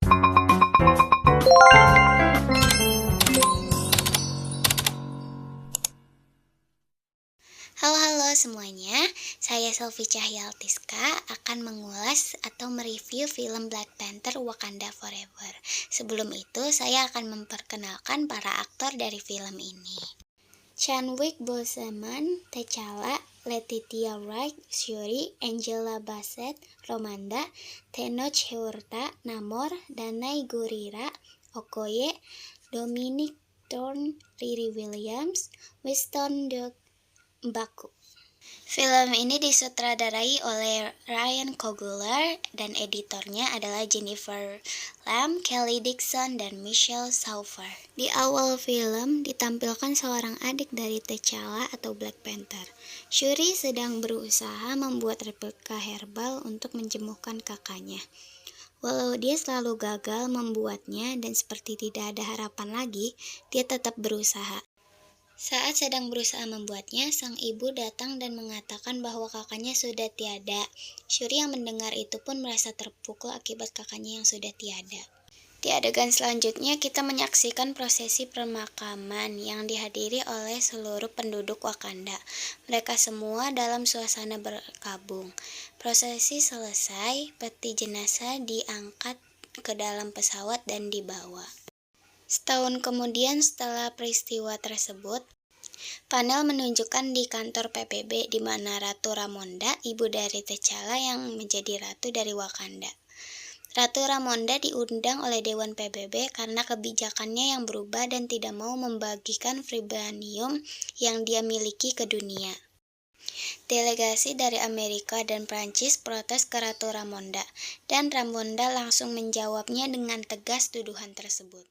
Halo semuanya, saya Selvi Cahyaltiska akan mengulas atau mereview film Black Panther Wakanda Forever. Sebelum itu, saya akan memperkenalkan para aktor dari film ini. Chadwick Boseman, T'Challa, Letitia Wright, Shuri, Angela Bassett, Romanda, Tenoch Huerta, Namor, Danai Gurira, Okoye, Dominic Thorne, Riri Williams, Winston Mbaku. Film ini disutradarai oleh Ryan Coogler dan editornya adalah Jennifer Lam, Kelly Dixon, dan Michelle Saufer. Di awal film ditampilkan seorang adik dari T'Challa atau Black Panther. Shuri sedang berusaha membuat replika herbal untuk menjemukkan kakaknya. Walau dia selalu gagal membuatnya dan seperti tidak ada harapan lagi, dia tetap berusaha. Saat sedang berusaha membuatnya, sang ibu datang dan mengatakan bahwa kakaknya sudah tiada. Shuri yang mendengar itu pun merasa terpukul akibat kakaknya yang sudah tiada. Di adegan selanjutnya, kita menyaksikan prosesi pemakaman yang dihadiri oleh seluruh penduduk Wakanda. Mereka semua dalam suasana berkabung. Prosesi selesai, peti jenazah diangkat ke dalam pesawat dan dibawa. Setahun kemudian setelah peristiwa tersebut, panel menunjukkan di kantor PBB di mana Ratu Ramonda, ibu dari T'Challa yang menjadi ratu dari Wakanda. Ratu Ramonda diundang oleh Dewan PBB karena kebijakannya yang berubah dan tidak mau membagikan vibranium yang dia miliki ke dunia. Delegasi dari Amerika dan Prancis protes ke Ratu Ramonda, dan Ramonda langsung menjawabnya dengan tegas tuduhan tersebut.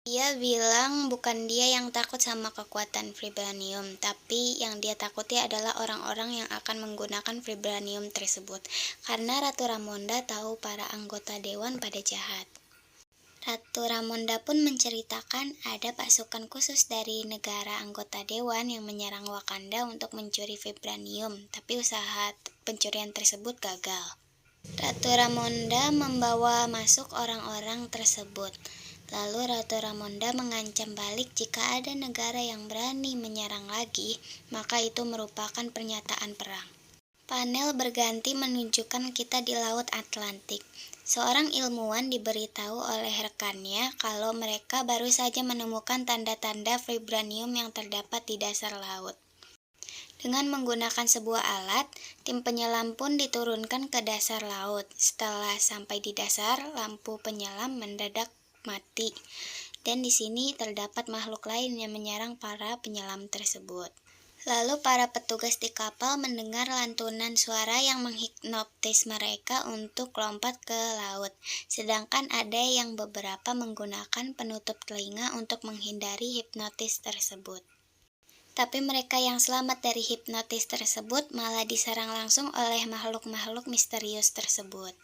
Dia bilang bukan dia yang takut sama kekuatan vibranium, tapi yang dia takuti adalah orang-orang yang akan menggunakan vibranium tersebut, karena Ratu Ramonda tahu para anggota dewan pada jahat. Ratu Ramonda pun menceritakan ada pasukan khusus dari negara anggota dewan yang menyerang Wakanda untuk mencuri vibranium, tapi usaha pencurian tersebut gagal. Ratu Ramonda membawa masuk orang-orang tersebut. Lalu Ratu Ramonda mengancam balik jika ada negara yang berani menyerang lagi, maka itu merupakan pernyataan perang. Panel berganti menunjukkan kita di Laut Atlantik. Seorang ilmuwan diberitahu oleh rekannya kalau mereka baru saja menemukan tanda-tanda vibranium yang terdapat di dasar laut. Dengan menggunakan sebuah alat, tim penyelam pun diturunkan ke dasar laut. Setelah sampai di dasar, lampu penyelam mendadak mati, dan di sini terdapat makhluk lain yang menyerang para penyelam tersebut. Lalu para petugas di kapal mendengar lantunan suara yang menghipnotis mereka untuk lompat ke laut, sedangkan ada yang beberapa menggunakan penutup telinga untuk menghindari hipnotis tersebut. Tapi mereka yang selamat dari hipnotis tersebut malah diserang langsung oleh makhluk-makhluk misterius tersebut.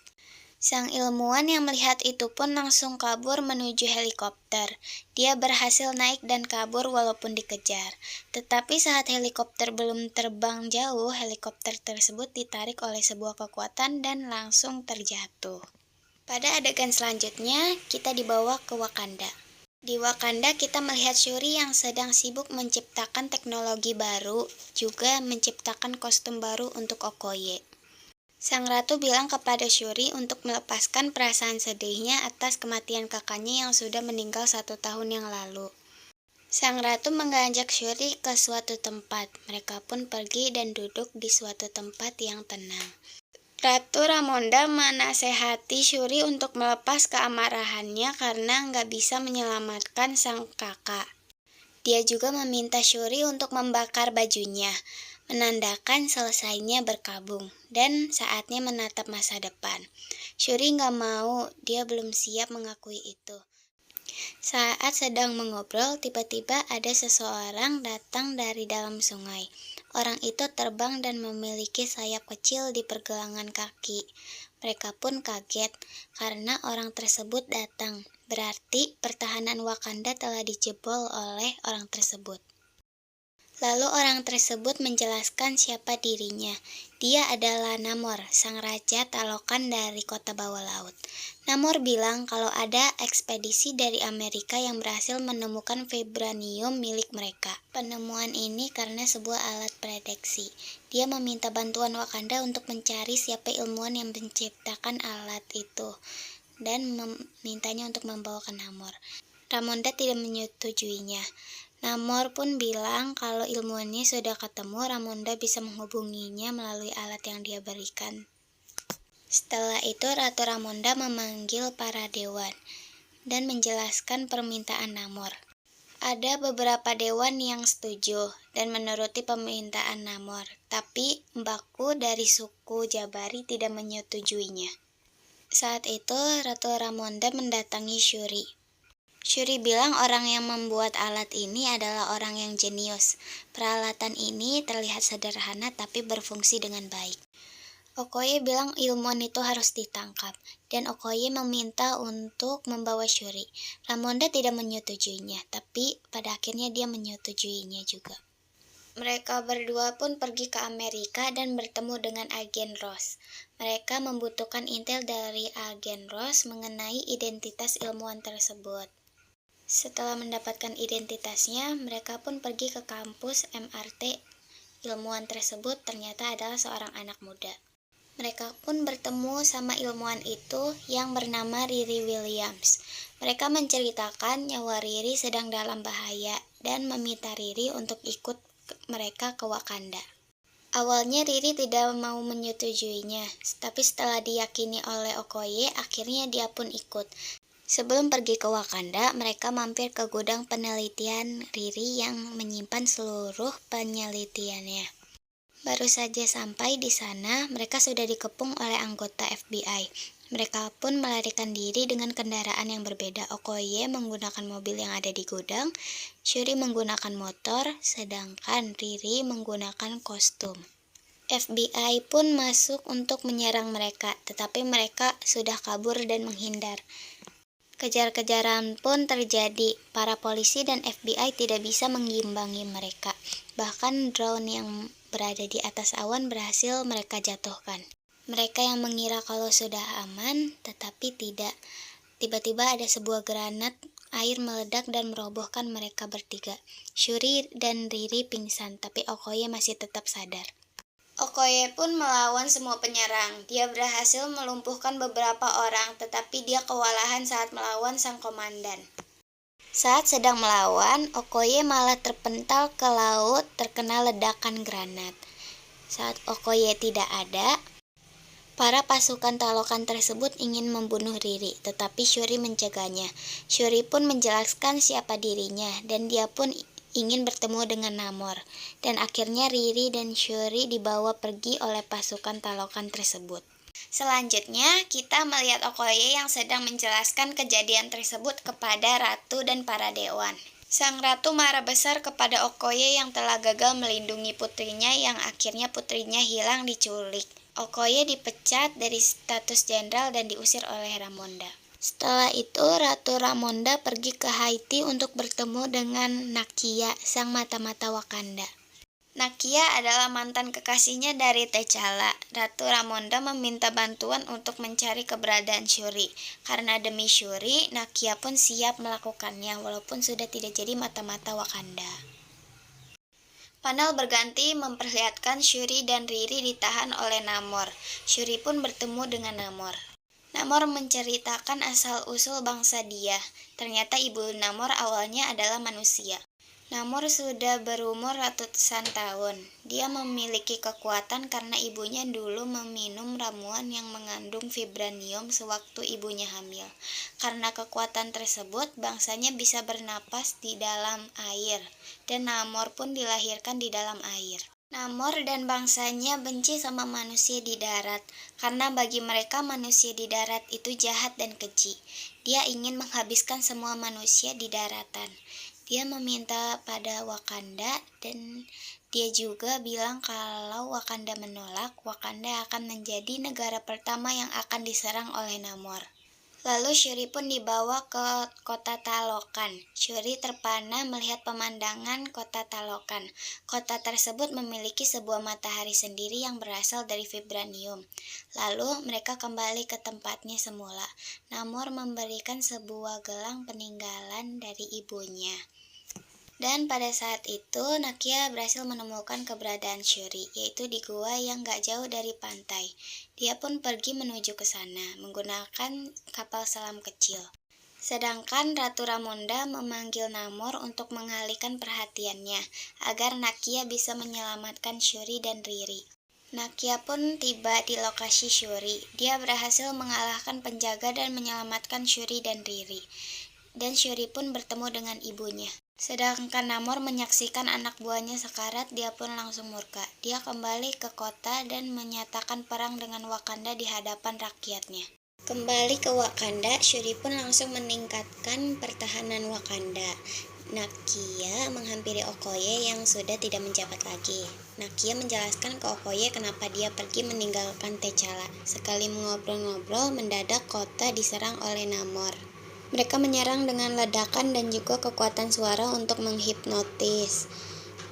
Sang ilmuwan yang melihat itu pun langsung kabur menuju helikopter. Dia berhasil naik dan kabur walaupun dikejar. Tetapi saat helikopter belum terbang jauh, helikopter tersebut ditarik oleh sebuah kekuatan dan langsung terjatuh. Pada adegan selanjutnya, kita dibawa ke Wakanda. Di Wakanda kita melihat Shuri yang sedang sibuk menciptakan teknologi baru, juga menciptakan kostum baru untuk Okoye. Sang ratu bilang kepada Shuri untuk melepaskan perasaan sedihnya atas kematian kakaknya yang sudah meninggal 1 tahun yang lalu. Sang ratu mengajak Shuri ke suatu tempat. Mereka pun pergi dan duduk di suatu tempat yang tenang. Ratu Ramonda menasehati Shuri untuk melepas keamarahannya karena nggak bisa menyelamatkan sang kakak. Dia juga meminta Shuri untuk membakar bajunya, menandakan selesainya berkabung, dan saatnya menatap masa depan. Shuri nggak mau, dia belum siap mengakui itu. Saat sedang mengobrol, tiba-tiba ada seseorang datang dari dalam sungai. Orang itu terbang dan memiliki sayap kecil di pergelangan kaki. Mereka pun kaget karena orang tersebut datang. Berarti pertahanan Wakanda telah dijebol oleh orang tersebut. Lalu orang tersebut menjelaskan siapa dirinya. Dia adalah Namor, sang raja Talokan dari kota bawah laut. Namor bilang kalau ada ekspedisi dari Amerika yang berhasil menemukan vibranium milik mereka. Penemuan ini karena sebuah alat predeksi. Dia meminta bantuan Wakanda untuk mencari siapa ilmuwan yang menciptakan alat itu dan memintanya untuk membawa ke Namor. Ramonda tidak menyetujuinya. Namor pun bilang kalau ilmuwannya sudah ketemu, Ramonda bisa menghubunginya melalui alat yang dia berikan. Setelah itu, Ratu Ramonda memanggil para dewan dan menjelaskan permintaan Namor. Ada beberapa dewan yang setuju dan menuruti permintaan Namor, tapi Mbaku dari suku Jabari tidak menyetujuinya. Saat itu, Ratu Ramonda mendatangi Shuri. Shuri bilang orang yang membuat alat ini adalah orang yang jenius. Peralatan ini terlihat sederhana tapi berfungsi dengan baik. Okoye bilang ilmuwan itu harus ditangkap, dan Okoye meminta untuk membawa Shuri. Ramonda tidak menyetujuinya, tapi pada akhirnya dia menyetujuinya juga. Mereka berdua pun pergi ke Amerika dan bertemu dengan agen Ross. Mereka membutuhkan intel dari agen Ross mengenai identitas ilmuwan tersebut. Setelah mendapatkan identitasnya, mereka pun pergi ke kampus MRT. Ilmuwan tersebut ternyata adalah seorang anak muda. Mereka pun bertemu sama ilmuwan itu yang bernama Riri Williams. Mereka menceritakan nyawa Riri sedang dalam bahaya dan meminta Riri untuk ikut mereka ke Wakanda. Awalnya Riri tidak mau menyetujuinya, tapi setelah diyakini oleh Okoye, akhirnya dia pun ikut. Sebelum pergi ke Wakanda, mereka mampir ke gudang penelitian Riri yang menyimpan seluruh penelitiannya. Baru saja sampai di sana, mereka sudah dikepung oleh anggota FBI. Mereka pun melarikan diri dengan kendaraan yang berbeda. Okoye menggunakan mobil yang ada di gudang, Shuri menggunakan motor, sedangkan Riri menggunakan kostum. FBI pun masuk untuk menyerang mereka, tetapi mereka sudah kabur dan menghindar. Kejar-kejaran pun terjadi. Para polisi dan FBI tidak bisa mengimbangi mereka. Bahkan drone yang berada di atas awan berhasil mereka jatuhkan. Mereka yang mengira kalau sudah aman, tetapi tidak. Tiba-tiba ada sebuah granat air meledak dan merobohkan mereka bertiga. Shuri dan Riri pingsan, tapi Okoye masih tetap sadar. Okoye pun melawan semua penyerang. Dia berhasil melumpuhkan beberapa orang, tetapi dia kewalahan saat melawan sang komandan. Saat sedang melawan, Okoye malah terpental ke laut terkena ledakan granat. Saat Okoye tidak ada, para pasukan Talokan tersebut ingin membunuh Riri, tetapi Shuri mencegahnya. Shuri pun menjelaskan siapa dirinya, dan dia pun ingin bertemu dengan Namor, dan akhirnya Riri dan Shuri dibawa pergi oleh pasukan Talokan tersebut. Selanjutnya, kita melihat Okoye yang sedang menjelaskan kejadian tersebut kepada Ratu dan para dewan. Sang Ratu marah besar kepada Okoye yang telah gagal melindungi putrinya yang akhirnya putrinya hilang diculik. Okoye dipecat dari status jenderal dan diusir oleh Ramonda. Setelah itu, Ratu Ramonda pergi ke Haiti untuk bertemu dengan Nakia, sang mata-mata Wakanda. Nakia adalah mantan kekasihnya dari T'Challa. Ratu Ramonda meminta bantuan untuk mencari keberadaan Shuri. Karena demi Shuri, Nakia pun siap melakukannya walaupun sudah tidak jadi mata-mata Wakanda. Panel berganti memperlihatkan Shuri dan Riri ditahan oleh Namor. Shuri pun bertemu dengan Namor. Namor menceritakan asal-usul bangsa dia. Ternyata ibu Namor awalnya adalah manusia. Namor sudah berumur ratusan tahun. Dia memiliki kekuatan karena ibunya dulu meminum ramuan yang mengandung vibranium sewaktu ibunya hamil. Karena kekuatan tersebut, bangsanya bisa bernapas di dalam air, dan Namor pun dilahirkan di dalam air. Namor dan bangsanya benci sama manusia di darat, karena bagi mereka manusia di darat itu jahat dan keji. Dia ingin menghabiskan semua manusia di daratan. Dia meminta pada Wakanda, dan dia juga bilang kalau Wakanda menolak, Wakanda akan menjadi negara pertama yang akan diserang oleh Namor. Lalu Shuri pun dibawa ke kota Talokan. Shuri terpana melihat pemandangan kota Talokan. Kota tersebut memiliki sebuah matahari sendiri yang berasal dari vibranium. Lalu mereka kembali ke tempatnya semula. Namor memberikan sebuah gelang peninggalan dari ibunya. Dan pada saat itu Nakia berhasil menemukan keberadaan Shuri, yaitu di gua yang gak jauh dari pantai. Dia pun pergi menuju ke sana menggunakan kapal selam kecil. Sedangkan Ratu Ramonda memanggil Namor untuk mengalihkan perhatiannya agar Nakia bisa menyelamatkan Shuri dan Riri. Nakia pun tiba di lokasi Shuri. Dia berhasil mengalahkan penjaga dan menyelamatkan Shuri dan Riri. Dan Shuri pun bertemu dengan ibunya. Sedangkan Namor menyaksikan anak buahnya sekarat, dia pun langsung murka. Dia kembali ke kota dan menyatakan perang dengan Wakanda di hadapan rakyatnya. Kembali ke Wakanda, Shuri pun langsung meningkatkan pertahanan Wakanda. Nakia menghampiri Okoye yang sudah tidak menjabat lagi. Nakia menjelaskan ke Okoye kenapa dia pergi meninggalkan T'Challa. Sekali mengobrol-ngobrol, mendadak kota diserang oleh Namor. Mereka menyerang dengan ledakan dan juga kekuatan suara untuk menghipnotis.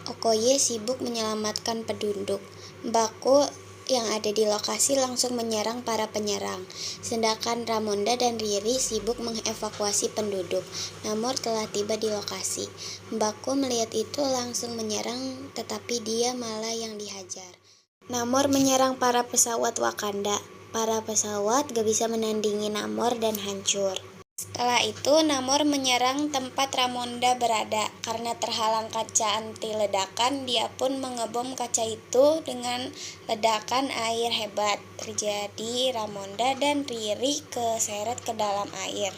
Okoye sibuk menyelamatkan penduduk. Mbaku yang ada di lokasi langsung menyerang para penyerang. Sedangkan Ramonda dan Riri sibuk mengevakuasi penduduk. Namor telah tiba di lokasi. Mbaku melihat itu langsung menyerang, tetapi dia malah yang dihajar. Namor menyerang para pesawat Wakanda. Para pesawat gak bisa menandingi Namor dan hancur. Setelah itu, Namor menyerang tempat Ramonda berada. Karena terhalang kaca anti ledakan, dia pun mengebom kaca itu dengan ledakan air hebat. Terjadi Ramonda dan Riri keseret ke dalam air.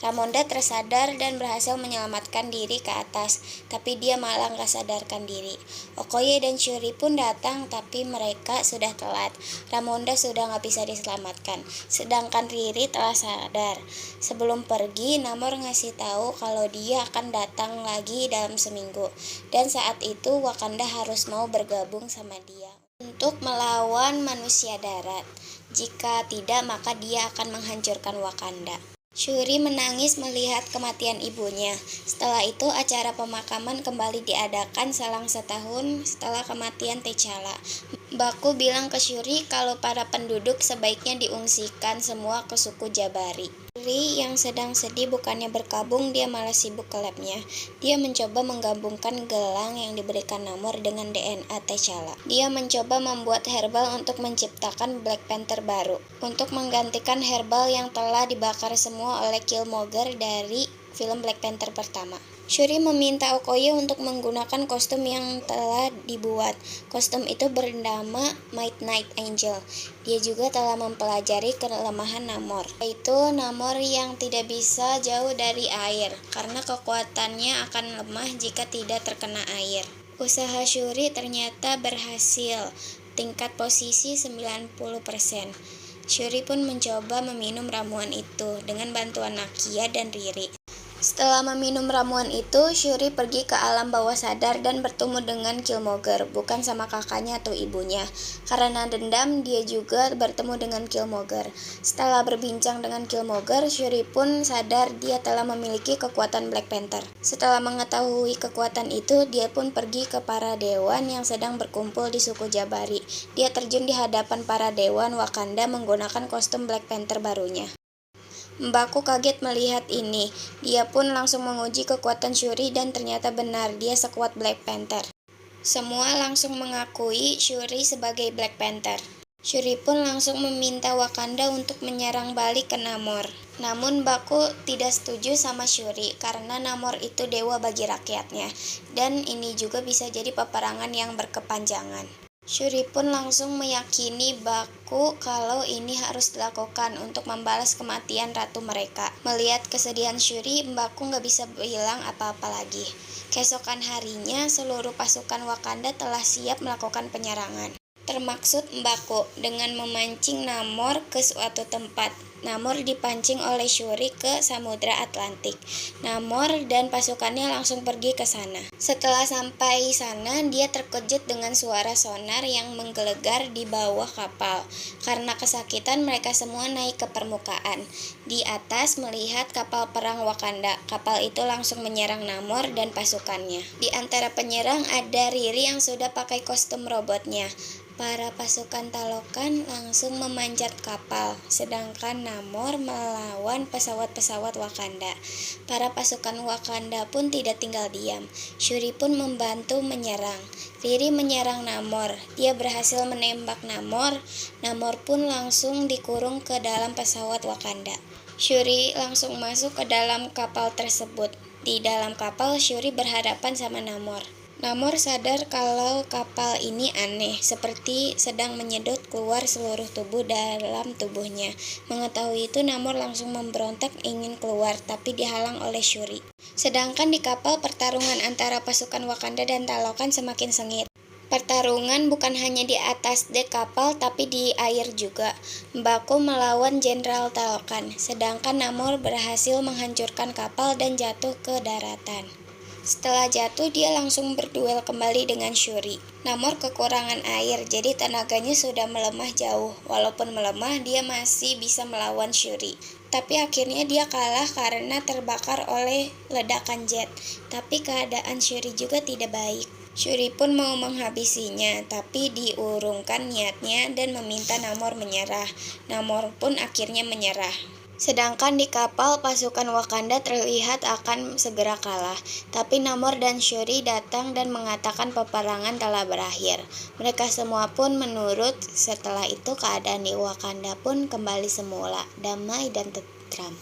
Ramonda tersadar dan berhasil menyelamatkan diri ke atas, tapi dia malah gak sadarkan diri. Okoye dan Shuri pun datang, tapi mereka sudah telat. Ramonda sudah gak bisa diselamatkan, sedangkan Riri telah sadar. Sebelum pergi, Namor ngasih tahu kalau dia akan datang lagi dalam seminggu. Dan saat itu Wakanda harus mau bergabung sama dia untuk melawan manusia darat. Jika tidak, maka dia akan menghancurkan Wakanda. Shuri menangis melihat kematian ibunya. Setelah itu acara pemakaman kembali diadakan selang setahun setelah kematian T'Challa. Mbaku bilang ke Shuri kalau para penduduk sebaiknya diungsikan semua ke suku Jabari. Shuri yang sedang sedih bukannya berkabung, dia malah sibuk ke labnya. Dia mencoba menggabungkan gelang yang diberikan Namor dengan DNA T'Challa. Dia mencoba membuat herbal untuk menciptakan Black Panther baru, untuk menggantikan herbal yang telah dibakar semua oleh Killmonger dari film Black Panther pertama. Shuri meminta Okoye untuk menggunakan kostum yang telah dibuat. Kostum itu bernama Midnight Angel. Dia juga telah mempelajari kelemahan Namor, yaitu Namor yang tidak bisa jauh dari air, karena kekuatannya akan lemah jika tidak terkena air. Usaha Shuri ternyata berhasil, tingkat posisi 90%. Shuri pun mencoba meminum ramuan itu dengan bantuan Nakia dan Riri. Setelah meminum ramuan itu, Shuri pergi ke alam bawah sadar dan bertemu dengan Killmonger, bukan sama kakaknya atau ibunya. Karena dendam, dia juga bertemu dengan Killmonger. Setelah berbincang dengan Killmonger, Shuri pun sadar dia telah memiliki kekuatan Black Panther. Setelah mengetahui kekuatan itu, dia pun pergi ke para dewan yang sedang berkumpul di suku Jabari. Dia terjun di hadapan para dewan Wakanda menggunakan kostum Black Panther barunya. Mbaku kaget melihat ini. Dia pun langsung menguji kekuatan Shuri dan ternyata benar, dia sekuat Black Panther. Semua langsung mengakui Shuri sebagai Black Panther. Shuri pun langsung meminta Wakanda untuk menyerang balik ke Namor. Namun Mbaku tidak setuju sama Shuri karena Namor itu dewa bagi rakyatnya. Dan ini juga bisa jadi peperangan yang berkepanjangan. Shuri pun langsung meyakini Mbaku kalau ini harus dilakukan untuk membalas kematian ratu mereka. Melihat kesedihan Shuri, Mbaku gak bisa bilang apa-apa lagi. Keesokan harinya, seluruh pasukan Wakanda telah siap melakukan penyerangan. Termaksud Mbaku dengan memancing Namor ke suatu tempat. Namor dipancing oleh Shuri ke Samudra Atlantik. Namor dan pasukannya langsung pergi ke sana. Setelah sampai sana, dia terkejut dengan suara sonar yang menggelegar di bawah kapal. Karena kesakitan, mereka semua naik ke permukaan. Di atas melihat kapal perang Wakanda. Kapal itu langsung menyerang Namor dan pasukannya. Di antara penyerang ada Riri yang sudah pakai kostum robotnya. Para pasukan Talokan langsung memanjat kapal, sedangkan Namor melawan pesawat-pesawat Wakanda. Para pasukan Wakanda pun tidak tinggal diam. Shuri pun membantu menyerang. Riri menyerang Namor. Dia berhasil menembak Namor. Namor pun langsung dikurung ke dalam pesawat Wakanda. Shuri langsung masuk ke dalam kapal tersebut. Di dalam kapal, Shuri berhadapan sama Namor. Namor sadar kalau kapal ini aneh, seperti sedang menyedot keluar seluruh tubuh dalam tubuhnya. Mengetahui itu, Namor langsung memberontak ingin keluar, tapi dihalang oleh Shuri. Sedangkan di kapal, pertarungan antara pasukan Wakanda dan Talokan semakin sengit. Pertarungan bukan hanya di atas dek kapal, tapi di air juga. Mbaku melawan Jenderal Talokan, sedangkan Namor berhasil menghancurkan kapal dan jatuh ke daratan. Setelah jatuh, dia langsung berduel kembali dengan Shuri. Namor kekurangan air, jadi tenaganya sudah melemah jauh. Walaupun melemah, dia masih bisa melawan Shuri. Tapi akhirnya dia kalah karena terbakar oleh ledakan jet. Tapi keadaan Shuri juga tidak baik. Shuri pun mau menghabisinya, tapi diurungkan niatnya dan meminta Namor menyerah. Namor pun akhirnya menyerah. Sedangkan di kapal, pasukan Wakanda terlihat akan segera kalah. Tapi Namor dan Shuri datang dan mengatakan peperangan telah berakhir. Mereka semua pun menurut. Setelah itu keadaan di Wakanda pun kembali semula, damai dan tentram.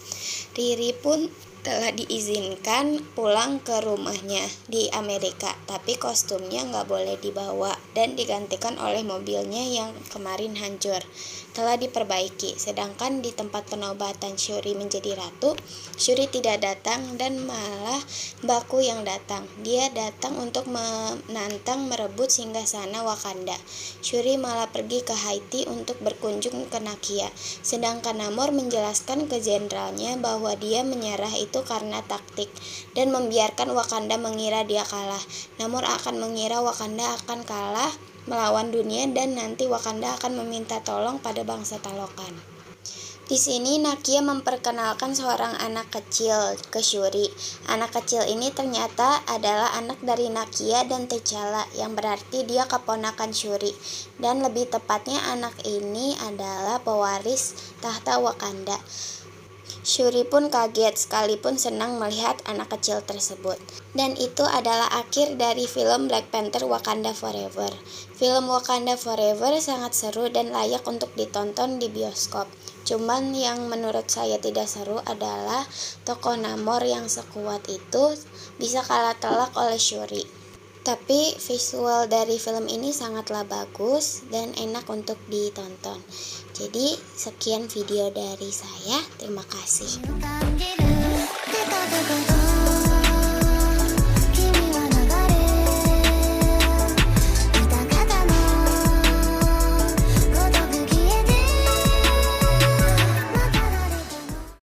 Riri pun telah diizinkan pulang ke rumahnya di Amerika, tapi kostumnya nggak boleh dibawa dan digantikan oleh mobilnya yang kemarin hancur. Telah diperbaiki, sedangkan di tempat penobatan Shuri menjadi ratu, Shuri tidak datang dan malah Mbaku yang datang. Dia datang untuk menantang merebut singgasana Wakanda. Shuri malah pergi ke Haiti untuk berkunjung ke Nakia, sedangkan Namor menjelaskan ke jenderalnya bahwa dia menyerah itu karena taktik dan membiarkan Wakanda mengira dia kalah. Namor akan mengira Wakanda akan kalah melawan dunia dan nanti Wakanda akan meminta tolong pada bangsa Talokan. Di sini Nakia memperkenalkan seorang anak kecil ke Shuri. Anak kecil ini ternyata adalah anak dari Nakia dan T'Challa, yang berarti dia keponakan Shuri. Dan lebih tepatnya anak ini adalah pewaris tahta Wakanda. Shuri pun kaget sekalipun senang melihat anak kecil tersebut. Dan itu adalah akhir dari film Black Panther Wakanda Forever. Film Wakanda Forever sangat seru dan layak untuk ditonton di bioskop. Cuman yang menurut saya tidak seru adalah tokoh Namor yang sekuat itu bisa kalah telak oleh Shuri. Tapi visual dari film ini sangatlah bagus dan enak untuk ditonton. Jadi sekian video dari saya. Terima kasih.